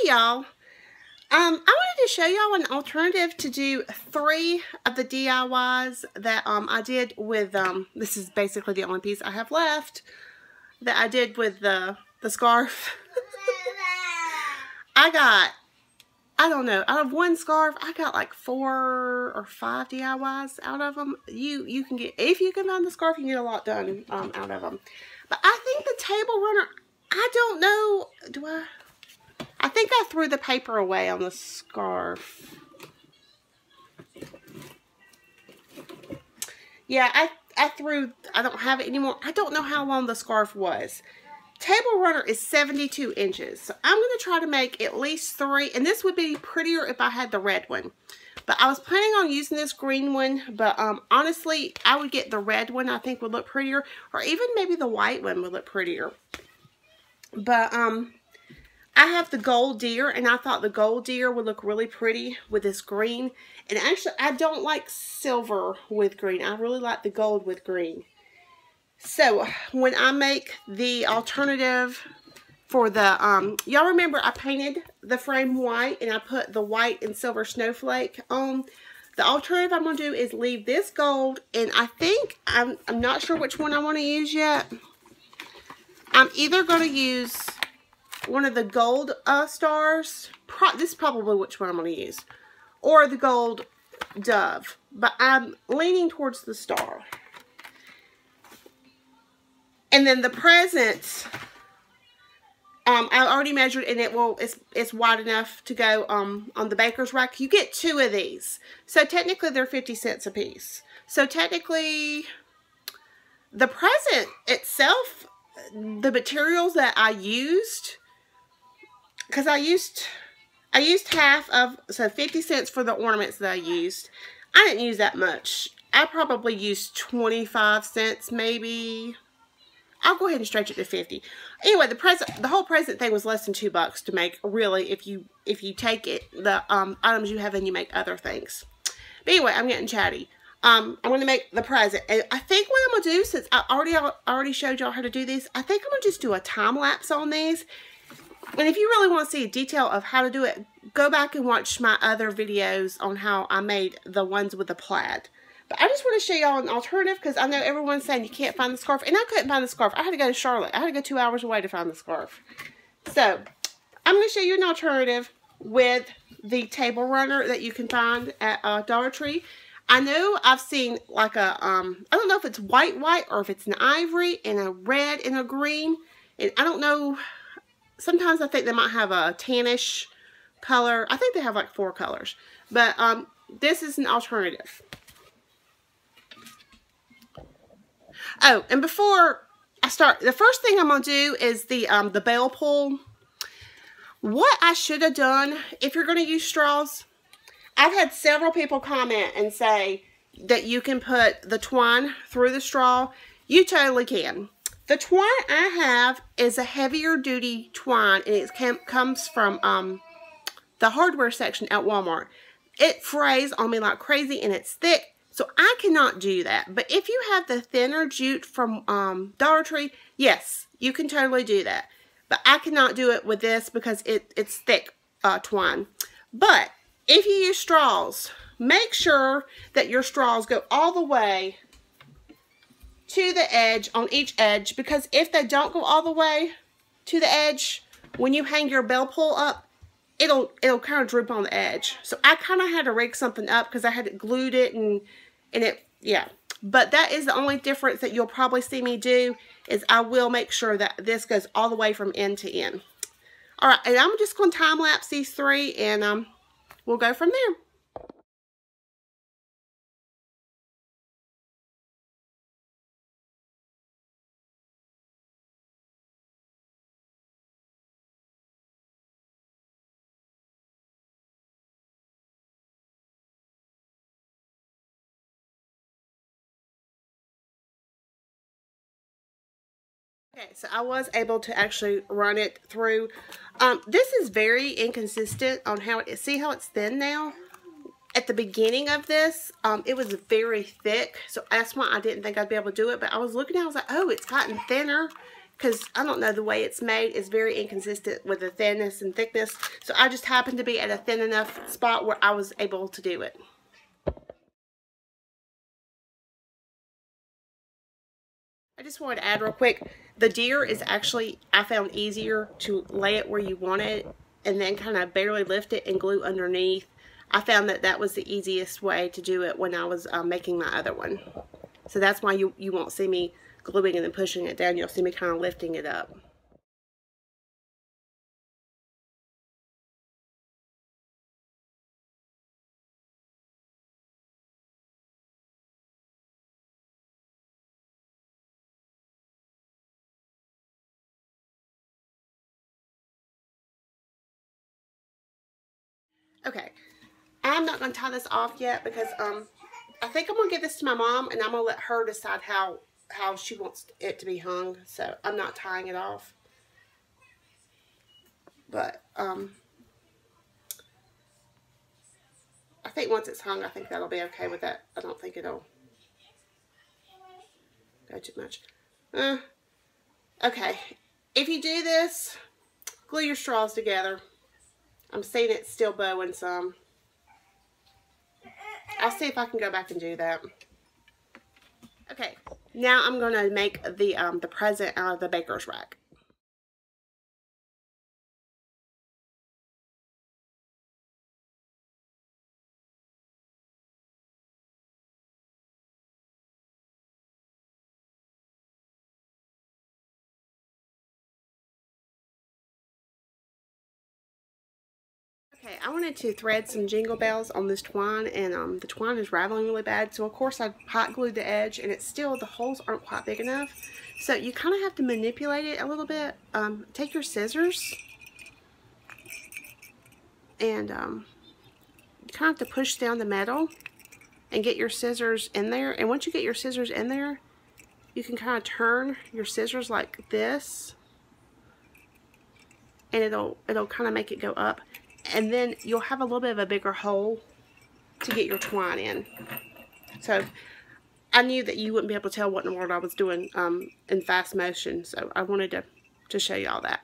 Hey y'all, I wanted to show y'all an alternative to do 3 of the DIYs that I did with, this is basically the only piece I have left, that I did with the scarf. I don't know, out of one scarf, I got like 4 or 5 DIYs out of them. You can get, if you can find the scarf, you can get a lot done out of them. But I think the table runner, I don't know, I think I threw the paper away on the scarf. Yeah, I don't have it anymore. I don't know how long the scarf was. Table runner is 72 inches. So I'm going to try to make at least 3. And this would be prettier if I had the red one. But I was planning on using this green one. But honestly, I would get the red one. I think would look prettier. Or even maybe the white one would look prettier. But I have the gold deer, and I thought the gold deer would look really pretty with this green. And actually, I don't like silver with green. I really like the gold with green. So, when I make the alternative for the, y'all remember I painted the frame white, and I put the white and silver snowflake on. The alternative I'm going to do is leave this gold, and I think, I'm not sure which one I want to use yet. I'm either going to use one of the gold stars. This is probably which one I'm going to use. Or the gold dove. But I'm leaning towards the star. And then the presents, I already measured, and it's wide enough to go on the baker's rack. You get 2 of these. So technically they're 50 cents a piece. So technically the present itself, the materials that I used, because I used half of, so 50 cents for the ornaments that I used. I didn't use that much. I probably used 25 cents maybe. I'll go ahead and stretch it to 50. Anyway, the whole present thing was less than $2 to make, really, if you take it, the items you have and you make other things. But anyway, I'm getting chatty. I'm going to make the present. And I think what I'm going to do, since I already showed y'all how to do these, I think I'm going to just do a time lapse on these. And if you really want to see a detail of how to do it, go back and watch my other videos on how I made the ones with the plaid. But I just want to show y'all an alternative, because I know everyone's saying you can't find the scarf. And I couldn't find the scarf. I had to go to Charlotte. I had to go 2 hours away to find the scarf. So, I'm going to show you an alternative with the table runner that you can find at Dollar Tree. I know I've seen like a, I don't know if it's white or if it's an ivory and a red and a green. And I don't know, sometimes I think they might have a tannish color. I think they have like 4 colors. But this is an alternative. Oh, and before I start, the first thing I'm going to do is the bell pull. What I should have done, if you're going to use straws, I've had several people comment and say that you can put the twine through the straw. You totally can. The twine I have is a heavier duty twine, and it comes from the hardware section at Walmart. It frays on me like crazy, and it's thick. So I cannot do that. But if you have the thinner jute from Dollar Tree, yes, you can totally do that. But I cannot do it with this because it's thick twine. But if you use straws, make sure that your straws go all the way to the edge on each edge. Because if they don't go all the way to the edge, when you hang your bell pull up, it'll kind of droop on the edge. So I kind of had to rig something up because I had glued it and it, yeah. But that is the only difference that you'll probably see me do, is I will make sure that this goes all the way from end to end. Alright, and I'm just going to time lapse these 3, and we'll go from there. Okay, so I was able to actually run it through. This is very inconsistent on how it is. See how it's thin now? At the beginning of this, it was very thick, so that's why I didn't think I'd be able to do it. But I was looking at it, I was like, oh, it's gotten thinner. because I don't know, the way it's made is very inconsistent with the thinness and thickness. So I just happened to be at a thin enough spot where I was able to do it. I just wanted to add real quick, the deer is actually, I found, easier to lay it where you want it and then kind of barely lift it and glue underneath. I found that that was the easiest way to do it when I was making my other one. So that's why you won't see me gluing and then pushing it down. You'll see me kind of lifting it up. Okay, I'm not going to tie this off yet because I think I'm going to give this to my mom and I'm going to let her decide how she wants it to be hung. So I'm not tying it off. But I think once it's hung, I think that'll be okay with that. I don't think it'll go too much. Okay, if you do this, glue your straws together. I'm seeing it still bowing some. I'll see if I can go back and do that. Okay, now I'm going to make the present out of the baker's rack. Okay, I wanted to thread some jingle bells on this twine, and the twine is raveling really bad, so of course I hot glued the edge, and it's still, the holes aren't quite big enough, so you kind of have to manipulate it a little bit. Take your scissors, and you kind of have to push down the metal and get your scissors in there, and once you get your scissors in there, you can kind of turn your scissors like this, and it'll kind of make it go up. And then you'll have a little bit of a bigger hole to get your twine in. So I knew that you wouldn't be able to tell what in the world I was doing in fast motion. So I wanted to show you all that.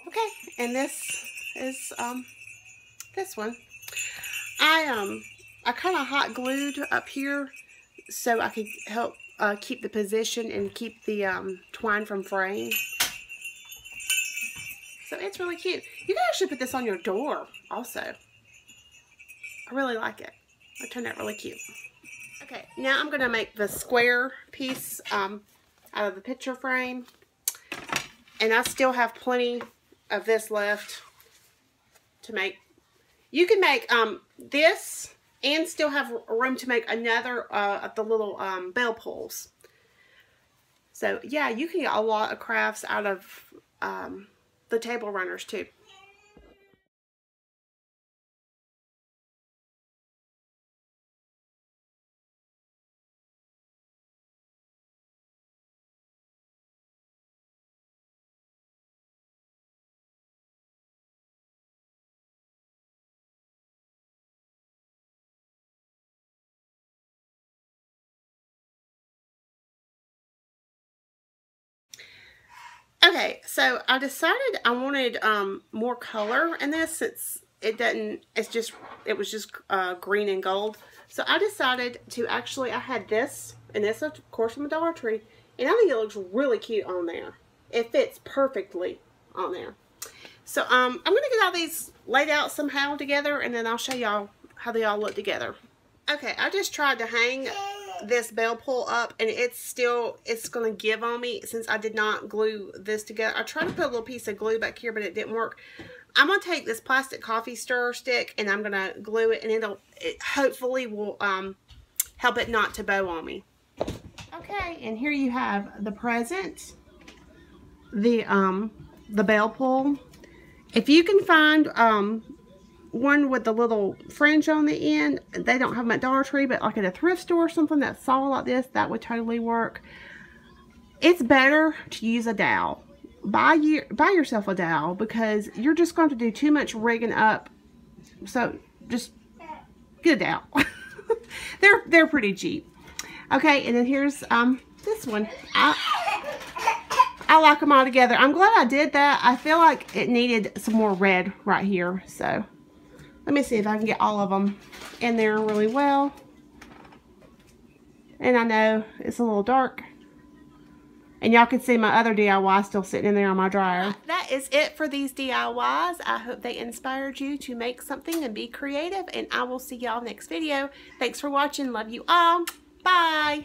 Okay, and this is this one. I kind of hot glued up here so I could help keep the position and keep the twine from fraying. So it's really cute. You can actually put this on your door also. I really like it. It turned out really cute. Okay, now I'm going to make the square piece out of the picture frame. And I still have plenty of this left to make. You can make this and still have room to make another of the little bell pulls. So yeah, you can get a lot of crafts out of the table runners too. Okay, so I decided I wanted more color in this since it was just green and gold. So I decided to actually, I had this, and this of course from the Dollar Tree, and I think it looks really cute on there. It fits perfectly on there. So I'm going to get all these laid out somehow together, and then I'll show y'all how they all look together. Okay, I just tried to hang this bell pull up, and it's going to give on me since I did not glue this together. I tried to put a little piece of glue back here, but it didn't work. I'm going to take this plastic coffee stirrer stick, and I'm going to glue it, and it hopefully will help it not to bow on me. Okay, and here you have the present, the bell pull. If you can find one with the little fringe on the end, they don't have them at Dollar Tree, but like at a thrift store or something that's solid like this, that would totally work. It's better to use a dowel. Buy yourself a dowel, because you're just going to do too much rigging up. So just get a dowel. They're pretty cheap. Okay, and then here's this one. I like them all together. I'm glad I did that. I feel like it needed some more red right here. So let me see if I can get all of them in there really well. And I know it's a little dark. And y'all can see my other DIY still sitting in there on my dryer. That is it for these DIYs. I hope they inspired you to make something and be creative. And I will see y'all next video. Thanks for watching. Love you all. Bye.